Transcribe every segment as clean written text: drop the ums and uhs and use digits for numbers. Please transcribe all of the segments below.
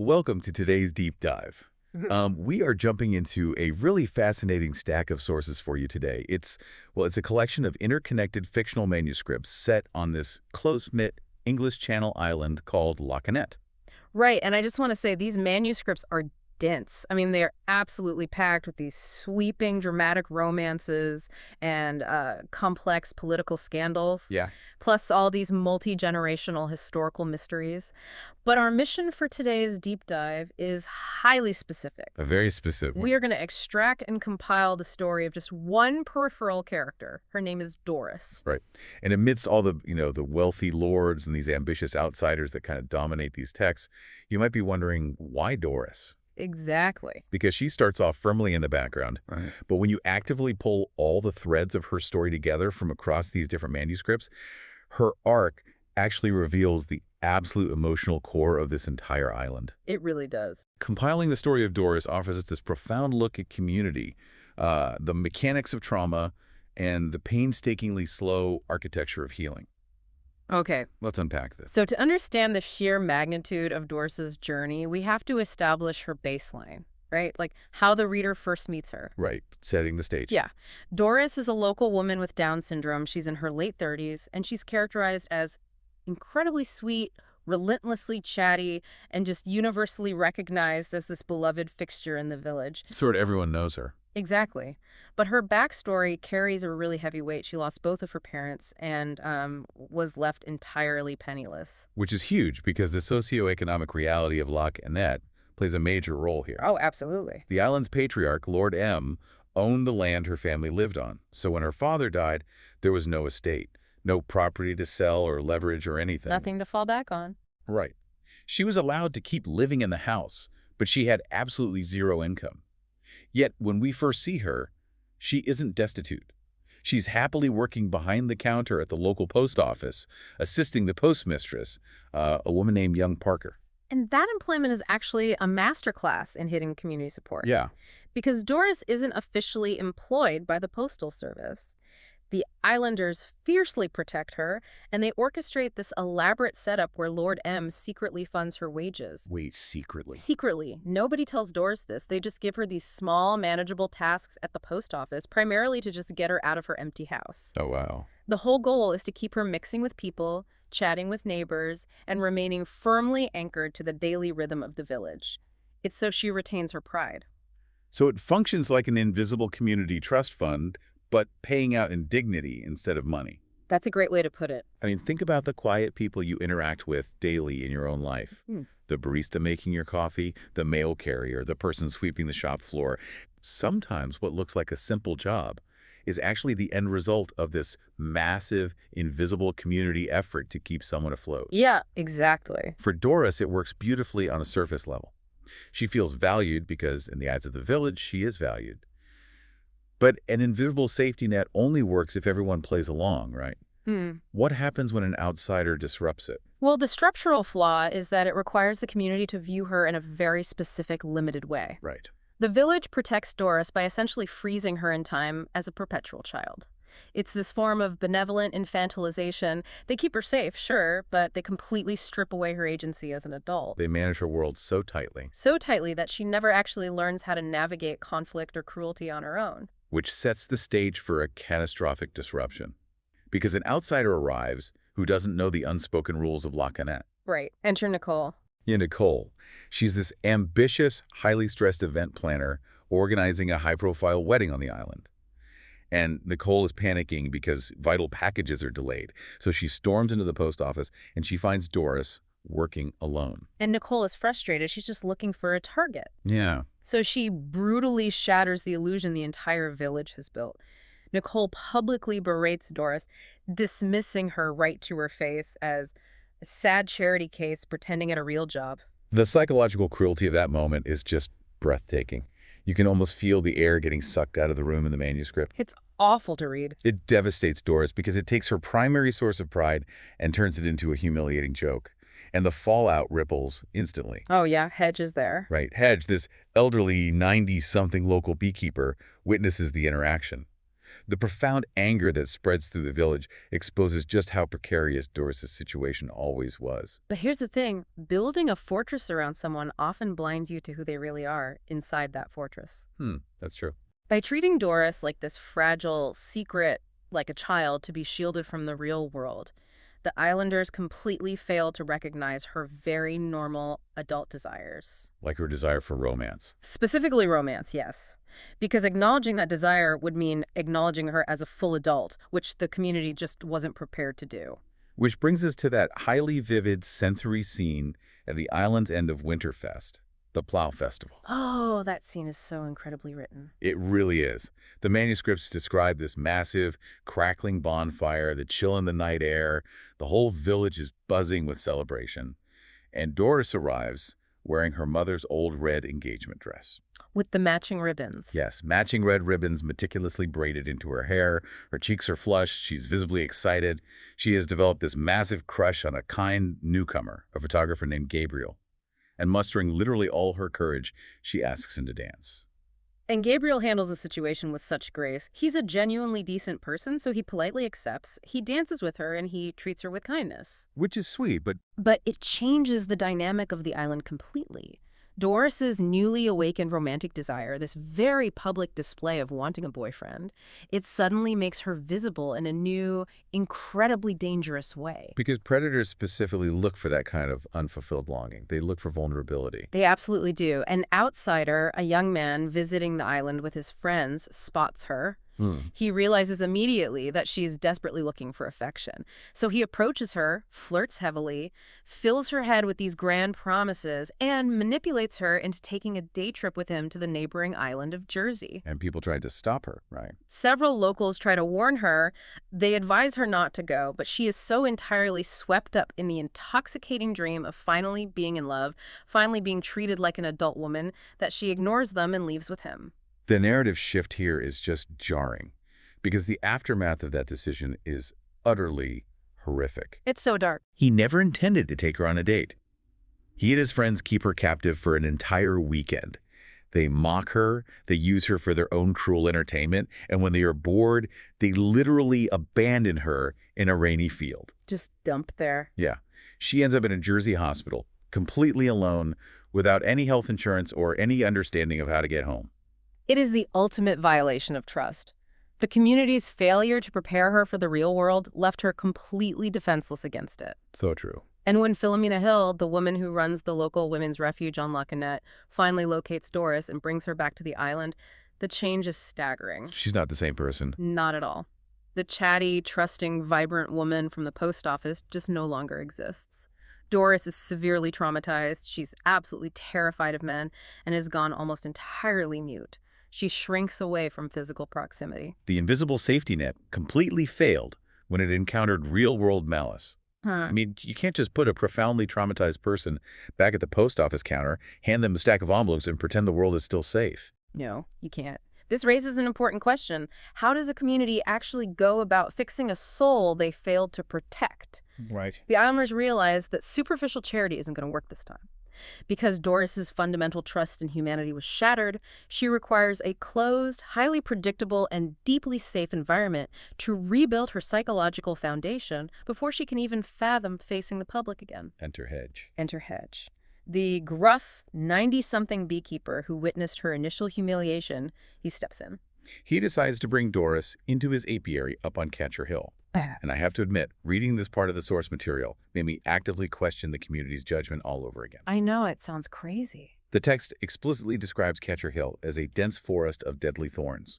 Welcome to today's deep dive. We are jumping into a really fascinating stack of sources for you today. It's a collection of interconnected fictional manuscripts set on this close-knit English Channel island called La Canette. Right, and I just want to say these manuscripts are dense. I mean, they're absolutely packed with these sweeping dramatic romances and complex political scandals, Yeah. plus all these multi-generational historical mysteries. But our mission for today's deep dive is highly specific. A very specific one. We are going to extract and compile the story of just one peripheral character. Her name is Doris. Right. And amidst all the wealthy lords and these ambitious outsiders that kind of dominate these texts, you might be wondering, why Doris? Exactly. Because she starts off firmly in the background. Right. But when you actively pull all the threads of her story together from across these different manuscripts, her arc actually reveals the absolute emotional core of this entire island. It really does. Compiling the story of Doris offers us this profound look at community, the mechanics of trauma, and the painstakingly slow architecture of healing. Okay. Let's unpack this. So to understand the sheer magnitude of Doris's journey, we have to establish her baseline, right? Like how the reader first meets her. Right, setting the stage. Yeah. Doris is a local woman with Down syndrome. She's in her late 30s, and she's characterized as incredibly sweet, relentlessly chatty, and just universally recognized as this beloved fixture in the village. Sort of everyone knows her. Exactly. But her backstory carries a really heavy weight. She lost both of her parents and was left entirely penniless. Which is huge because the socioeconomic reality of La Canette plays a major role here. Oh, absolutely. The island's patriarch, Lord M, owned the land her family lived on. So when her father died, there was no estate, no property to sell or leverage or anything. Nothing to fall back on. Right. She was allowed to keep living in the house, but she had absolutely zero income. Yet when we first see her, she isn't destitute. She's happily working behind the counter at the local post office, assisting the postmistress, a woman named Young Parker. And that employment is actually a masterclass in hidden community support. Yeah. Because Doris isn't officially employed by the Postal Service. The islanders fiercely protect her, and they orchestrate this elaborate setup where Lord M secretly funds her wages. Wait, secretly? Secretly. Nobody tells Doris this. They just give her these small, manageable tasks at the post office, primarily to just get her out of her empty house. Oh, wow. The whole goal is to keep her mixing with people, chatting with neighbors, and remaining firmly anchored to the daily rhythm of the village. It's so she retains her pride. So it functions like an invisible community trust fund, but paying out in dignity instead of money. That's a great way to put it. I mean, think about the quiet people you interact with daily in your own life. The barista making your coffee, the mail carrier, the person sweeping the shop floor. Sometimes what looks like a simple job is actually the end result of this massive, invisible community effort to keep someone afloat. Yeah, exactly. For Doris, it works beautifully on a surface level. She feels valued because, in the eyes of the village, she is valued. But an invisible safety net only works if everyone plays along, right? What happens when an outsider disrupts it? Well, the structural flaw is that it requires the community to view her in a very specific, limited way. Right. The village protects Doris by essentially freezing her in time as a perpetual child. It's this form of benevolent infantilization. They keep her safe, sure, but they completely strip away her agency as an adult. They manage her world so tightly. So tightly that she never actually learns how to navigate conflict or cruelty on her own. Which sets the stage for a catastrophic disruption. Because an outsider arrives who doesn't know the unspoken rules of La Canette. Right. Enter Nicole. Yeah, Nicole. She's this ambitious, highly stressed event planner organizing a high-profile wedding on the island. And Nicole is panicking because vital packages are delayed. So she storms into the post office and she finds Doris working alone. And Nicole is frustrated. She's just looking for a target. Yeah. So she brutally shatters the illusion the entire village has built. Nicole publicly berates Doris, dismissing her right to her face as a sad charity case pretending at a real job. The psychological cruelty of that moment is just breathtaking. You can almost feel the air getting sucked out of the room in the manuscript. It's awful to read. It devastates Doris because it takes her primary source of pride and turns it into a humiliating joke. And the fallout ripples instantly. Oh, yeah, Hedge is there. Right. Hedge, this elderly 90-something local beekeeper, witnesses the interaction. The profound anger that spreads through the village exposes just how precarious Doris's situation always was. But here's the thing, building a fortress around someone often blinds you to who they really are inside that fortress. That's true. By treating Doris like this fragile secret, like a child to be shielded from the real world, the islanders completely fail to recognize her very normal adult desires. Like her desire for romance. Specifically romance, yes. Because acknowledging that desire would mean acknowledging her as a full adult, which the community just wasn't prepared to do. Which brings us to that highly vivid sensory scene at the island's end of Winterfest, the Plow Festival. Oh, that scene is so incredibly written. It really is. The manuscripts describe this massive, crackling bonfire, the chill in the night air. The whole village is buzzing with celebration. And Doris arrives wearing her mother's old red engagement dress. With the matching ribbons. Yes, matching red ribbons meticulously braided into her hair. Her cheeks are flushed. She's visibly excited. She has developed this massive crush on a kind newcomer, a photographer named Gabriel. And mustering literally all her courage, she asks him to dance. And Gabriel handles the situation with such grace. He's a genuinely decent person, so he politely accepts. He dances with her, and he treats her with kindness. Which is sweet, but It changes the dynamic of the island completely. Doris's newly awakened romantic desire, this very public display of wanting a boyfriend, it suddenly makes her visible in a new, incredibly dangerous way. because predators specifically look for that kind of unfulfilled longing. They look for vulnerability. They absolutely do. An outsider, a young man visiting the island with his friends, spots her. He realizes immediately that she's desperately looking for affection. So he approaches her, flirts heavily, fills her head with these grand promises, and manipulates her into taking a day trip with him to the neighboring island of Jersey. And people tried to stop her, right? Several locals try to warn her. They advise her not to go, but she is so entirely swept up in the intoxicating dream of finally being in love, finally being treated like an adult woman, that she ignores them and leaves with him. The narrative shift here is just jarring, because the aftermath of that decision is utterly horrific. It's so dark. He never intended to take her on a date. He and his friends keep her captive for an entire weekend. They mock her, they use her for their own cruel entertainment, and when they are bored, they literally abandon her in a rainy field. Just dumped there. Yeah. She ends up in a Jersey hospital, completely alone, without any health insurance or any understanding of how to get home. It is the ultimate violation of trust. The community's failure to prepare her for the real world left her completely defenseless against it. So true. And when Philomena Hill, the woman who runs the local women's refuge on La Canette, finally locates Doris and brings her back to the island, the change is staggering. She's not the same person. Not at all. The chatty, trusting, vibrant woman from the post office just no longer exists. Doris is severely traumatized. She's absolutely terrified of men and has gone almost entirely mute. She shrinks away from physical proximity. The invisible safety net completely failed when it encountered real-world malice. I mean, you can't just put a profoundly traumatized person back at the post office counter, hand them a stack of envelopes, and pretend the world is still safe. No, you can't. This raises an important question. How does a community actually go about fixing a soul they failed to protect? Right. The Islanders realize that superficial charity isn't going to work this time. Because Doris's fundamental trust in humanity was shattered, she requires a closed, highly predictable, and deeply safe environment to rebuild her psychological foundation before she can even fathom facing the public again. Enter Hedge. Enter Hedge. The gruff, 90-something beekeeper who witnessed her initial humiliation, he steps in. He decides to bring Doris into his apiary up on Catcher Hill. And I have to admit, reading this part of the source material made me actively question the community's judgment all over again. I know, it sounds crazy. The text explicitly describes Catcher Hill as a dense forest of deadly thorns.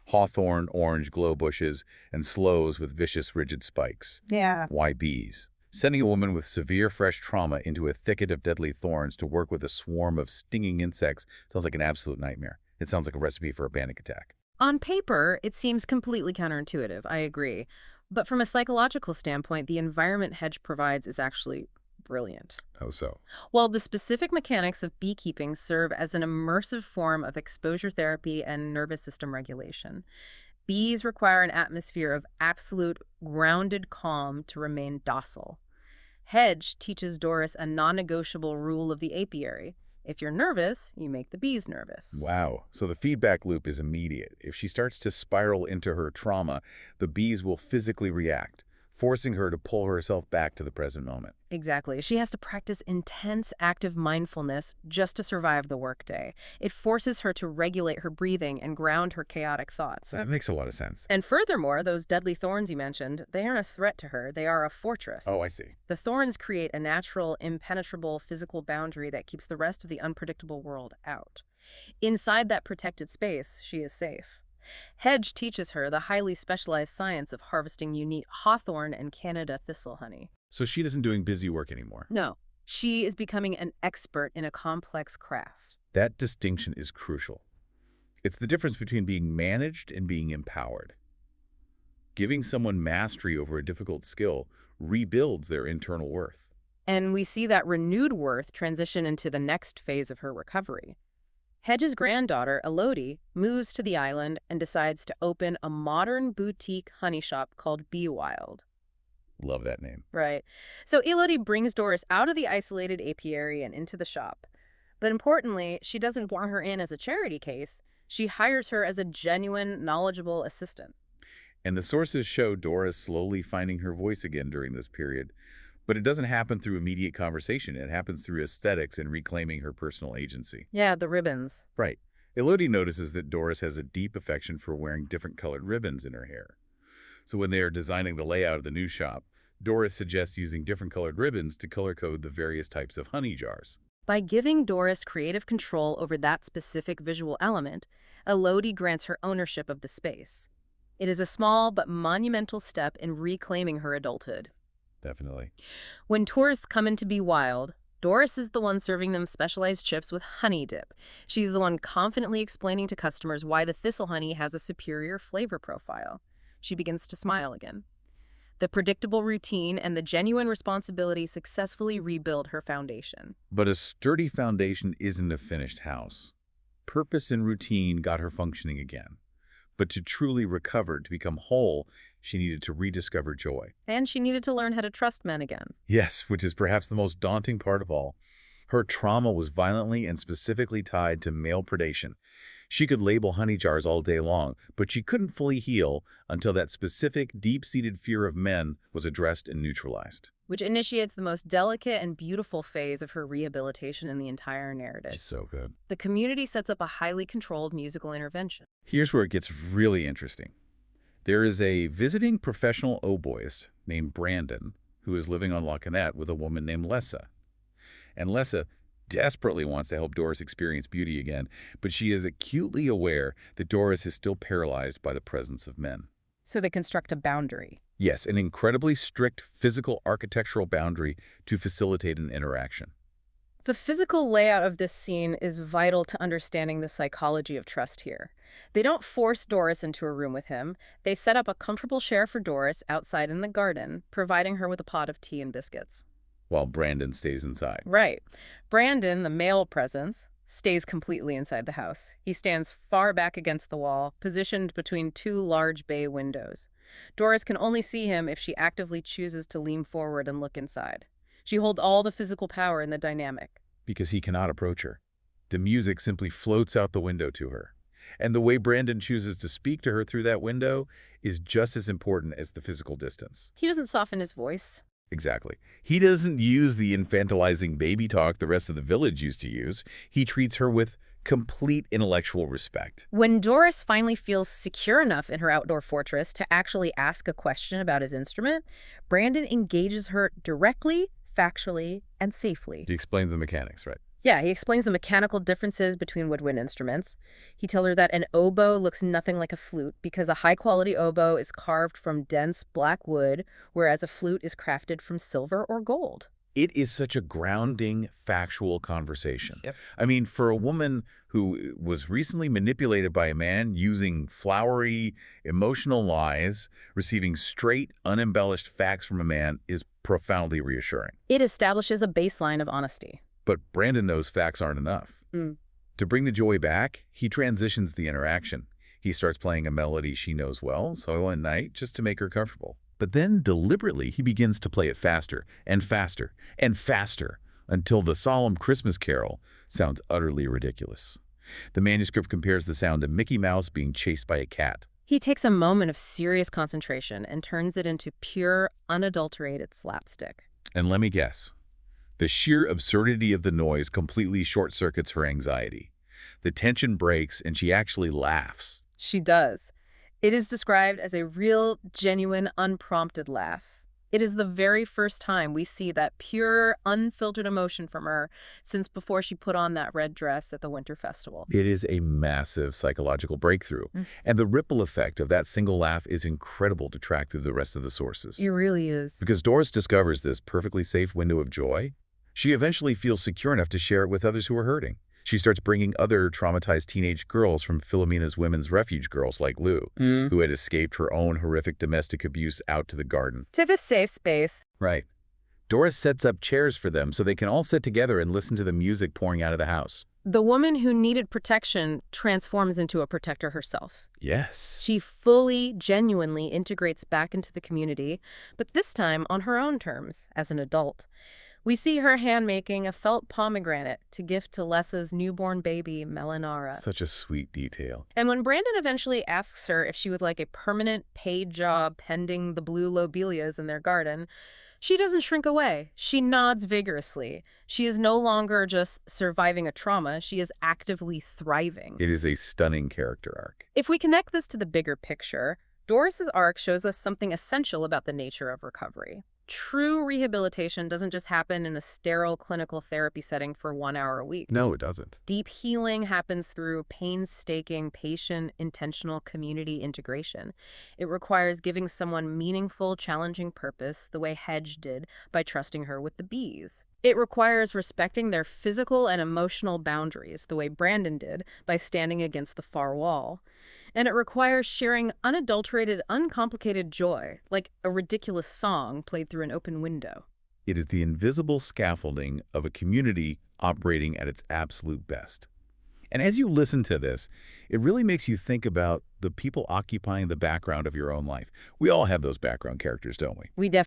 Hawthorn, orange glow bushes, and sloes with vicious, rigid spikes. Yeah. Why bees? Sending a woman with severe fresh trauma into a thicket of deadly thorns to work with a swarm of stinging insects sounds like an absolute nightmare. It sounds like a recipe for a panic attack. On paper, it seems completely counterintuitive, I agree. But from a psychological standpoint, the environment Hedge provides is actually brilliant. How so? Well, the specific mechanics of beekeeping serve as an immersive form of exposure therapy and nervous system regulation. Bees require an atmosphere of absolute, grounded calm to remain docile. Hedge teaches Doris a non-negotiable rule of the apiary. If you're nervous, you make the bees nervous. Wow. So the feedback loop is immediate. If she starts to spiral into her trauma, the bees will physically react, forcing her to pull herself back to the present moment. Exactly. She has to practice intense active mindfulness just to survive the workday. It forces her to regulate her breathing and ground her chaotic thoughts. That makes a lot of sense. And furthermore, those deadly thorns you mentioned, they aren't a threat to her. They are a fortress. Oh, I see. The thorns create a natural, impenetrable physical boundary that keeps the rest of the unpredictable world out. Inside that protected space, she is safe. Hedge teaches her the highly specialized science of harvesting unique hawthorn and Canada thistle honey. So she isn't doing busy work anymore. No, she is becoming an expert in a complex craft. That distinction is crucial. It's the difference between being managed and being empowered. Giving someone mastery over a difficult skill rebuilds their internal worth. And we see that renewed worth transition into the next phase of her recovery. Hedge's granddaughter, Elodie, moves to the island and decides to open a modern boutique honey shop called Bee Wild. Love that name. Right. So Elodie brings Doris out of the isolated apiary and into the shop. But importantly, she doesn't want her in as a charity case. She hires her as a genuine, knowledgeable assistant. And the sources show Doris slowly finding her voice again during this period. But it doesn't happen through immediate conversation. It happens through aesthetics and reclaiming her personal agency. Yeah, the ribbons. Right. Elodie notices that Doris has a deep affection for wearing different colored ribbons in her hair. So when they are designing the layout of the new shop, Doris suggests using different colored ribbons to color code the various types of honey jars. By giving Doris creative control over that specific visual element, Elodie grants her ownership of the space. It is a small but monumental step in reclaiming her adulthood. Definitely. When tourists come in to Bee Wild, Doris is the one serving them specialized chips with honey dip. She's the one confidently explaining to customers why the thistle honey has a superior flavor profile. She begins to smile again. The predictable routine and the genuine responsibility successfully rebuild her foundation. But a sturdy foundation isn't a finished house. Purpose and routine got her functioning again. But to truly recover, to become whole, she needed to rediscover joy. And she needed to learn how to trust men again. Yes, which is perhaps the most daunting part of all. Her trauma was violently and specifically tied to male predation. She could label honey jars all day long, but she couldn't fully heal until that specific, deep-seated fear of men was addressed and neutralized. Which initiates the most delicate and beautiful phase of her rehabilitation in the entire She's narrative. so good. The community sets up a highly controlled musical intervention. Here's where it gets really interesting. There is a visiting professional oboist named Brandon who is living on La Canette with a woman named Lessa. And Lessa desperately wants to help Doris experience beauty again, but she is acutely aware that Doris is still paralyzed by the presence of men. So they construct a boundary. Yes, an incredibly strict physical architectural boundary to facilitate an interaction. The physical layout of this scene is vital to understanding the psychology of trust here. They don't force Doris into a room with him. They set up a comfortable chair for Doris outside in the garden, providing her with a pot of tea and biscuits. While Brandon stays inside. Right. Brandon, the male presence, stays completely inside the house. He stands far back against the wall, positioned between two large bay windows. Doris can only see him if she actively chooses to lean forward and look inside. She holds all the physical power in the dynamic. Because he cannot approach her. The music simply floats out the window to her. And the way Brandon chooses to speak to her through that window is just as important as the physical distance. He doesn't soften his voice. Exactly. He doesn't use the infantilizing baby talk the rest of the village used to use. He treats her with complete intellectual respect. When Doris finally feels secure enough in her outdoor fortress to actually ask a question about his instrument, Brandon engages her directly, factually, and safely. He explains the mechanics, right? Yeah, he explains the mechanical differences between woodwind instruments. He tells her that an oboe looks nothing like a flute because a high-quality oboe is carved from dense black wood, whereas a flute is crafted from silver or gold. It is such a grounding, factual conversation. Yep. I mean, for a woman who was recently manipulated by a man using flowery, emotional lies, receiving straight, unembellished facts from a man is profoundly reassuring. It establishes a baseline of honesty. But Brandon knows facts aren't enough. To bring the joy back, he transitions the interaction. He starts playing a melody she knows well, Silent Night, just to make her comfortable. But then, deliberately, he begins to play it faster and faster and faster until the solemn Christmas carol Sounds utterly ridiculous. The manuscript compares the sound to Mickey Mouse being chased by a cat. He takes a moment of serious concentration and turns it into pure, unadulterated slapstick. And let me guess, the sheer absurdity of the noise completely short-circuits her anxiety. The tension breaks and she actually laughs. She does. It is described as a real, genuine, unprompted laugh. It is the very first time we see that pure, unfiltered emotion from her since before she put on that red dress at the Winter Festival. It is a massive psychological breakthrough, and the ripple effect of that single laugh is incredible to track through the rest of the sources. It really is. Because Doris discovers this perfectly safe window of joy, she eventually feels secure enough to share it with others who are hurting. She starts bringing other traumatized teenage girls from Philomena's women's refuge girls like Lou, who had escaped her own horrific domestic abuse, out to the garden. To this safe space. Right. Doris sets up chairs for them so they can all sit together and listen to the music pouring out of the house. The woman who needed protection transforms into a protector herself. Yes. She fully, genuinely integrates back into the community, but this time on her own terms, as an adult. We see her hand-making a felt pomegranate to gift to Lessa's newborn baby, Melanara. Such a sweet detail. And when Brandon eventually asks her if she would like a permanent paid job pending the blue lobelias in their garden, she doesn't shrink away. She nods vigorously. She is no longer just surviving a trauma. She is actively thriving. It is a stunning character arc. If we connect this to the bigger picture, Doris's arc shows us something essential about the nature of recovery. True rehabilitation doesn't just happen in a sterile clinical therapy setting for 1 hour a week. No, it doesn't. Deep healing happens through painstaking, patient, intentional community integration. It requires giving someone meaningful, challenging purpose the way Hedge did by trusting her with the bees. It requires respecting their physical and emotional boundaries the way Brandon did by standing against the far wall. And it requires sharing unadulterated, uncomplicated joy, like a ridiculous song played through an open window. It is the invisible scaffolding of a community operating at its absolute best. And as you listen to this, it really makes you think about the people occupying the background of your own life. We all have those background characters, don't we? We definitely